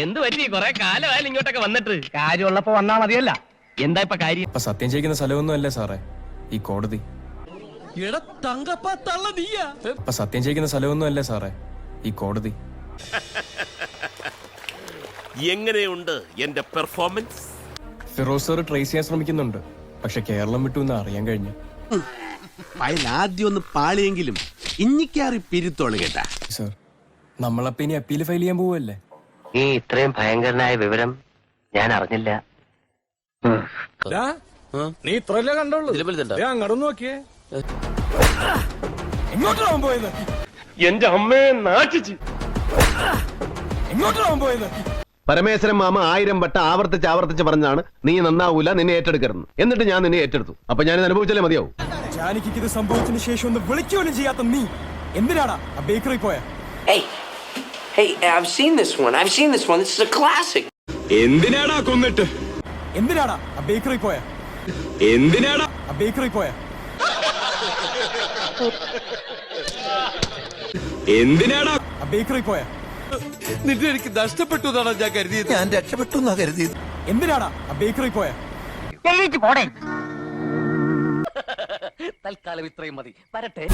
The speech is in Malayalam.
എന്ത് പറ്റി കൊറേ കാലമായാലും ഇങ്ങോട്ടൊക്കെ വന്നിട്ട്? കാര്യമുള്ളപ്പോ വന്നാ മതിയല്ല. എന്താ ഇപ്പൊ കാര്യം? അപ്പൊ സത്യം ചെയ്യുന്ന സ്ഥലമൊന്നും അല്ലേ സാറേ ഈ കോടതി? അപ്പൊ സത്യം ചെയ്യുന്ന സ്ഥലമൊന്നും അല്ലേ സാറേ ഈ കോടതി? എങ്ങനെയുണ്ട് എന്റെ പെർഫോമൻസ്? ഫിറോസ് സാർ ട്രേസ് ചെയ്യാൻ ശ്രമിക്കുന്നുണ്ട്, പക്ഷെ കേരളം വിട്ടു എന്ന് അറിയാൻ കഴിഞ്ഞു. ആദ്യം ഒന്ന് പാളിയെങ്കിലും ഇഞ്ഞിക്കാറി പിരുത്തോള് കേട്ടാ. സാർ, നമ്മളപ്പോ ഇനി അപ്പീൽ ഫയൽ ചെയ്യാൻ പോവല്ലേ? ഈ ഇത്രയും ഭയങ്കരനായ വിവരം ഞാൻ അറിഞ്ഞില്ല. നീ ഇത്രല്ലേ കണ്ടോളൂ, അങ്ങോട്ട് നോക്കിയേ. എങ്ങോട്ടാവും പോയത്? എന്റെ അമ്മയെ നാട്ടിച്ച്. എങ്ങോട്ടാവും പോയത്? പരമേശ്വരൻ മാമ 1000 വട്ടം ആവർത്തിച്ച് പറഞ്ഞാണ് നീ നന്നാവൂല, നിന്നെ ഏറ്റെടുക്കരുത്. എന്നിട്ട് ഞാൻ നിന്നെ ഏറ്റെടുത്തു. അപ്പൊ ഞാൻ അനുഭവിച്ചാലേ മതിയാവും. ജാനകിക്ക് ഇത് സംഭവിച്ചതിന് ശേഷം ഒന്ന് വിളിക്കുപോലും ചെയ്യാത്ത നീ എന്തിനാടാ ആ ബേക്കറി പോയ? Hey, I've seen this one. This is a classic. എന്തിനാടാ കൊന്നിട്ട്? എന്തിനാടാ ആ ബേക്കറി പോയ? എന്തിനാടാ ആ ബേക്കറി പോയ? എന്തിനാടാ ആ ബേക്കറി പോയ? നിന്നെ എനിക്ക് നഷ്ടപ്പെട്ടു എന്നാണ് ഞാൻ കരുതിയത്. ഞാൻ രക്ഷപ്പെട്ടു എന്നാ കരുതിയത്. എന്തിനാടാ ആ ബേക്കറി പോയ? തൽക്കാലം ഇത്രയും മതി. വരട്ടെ.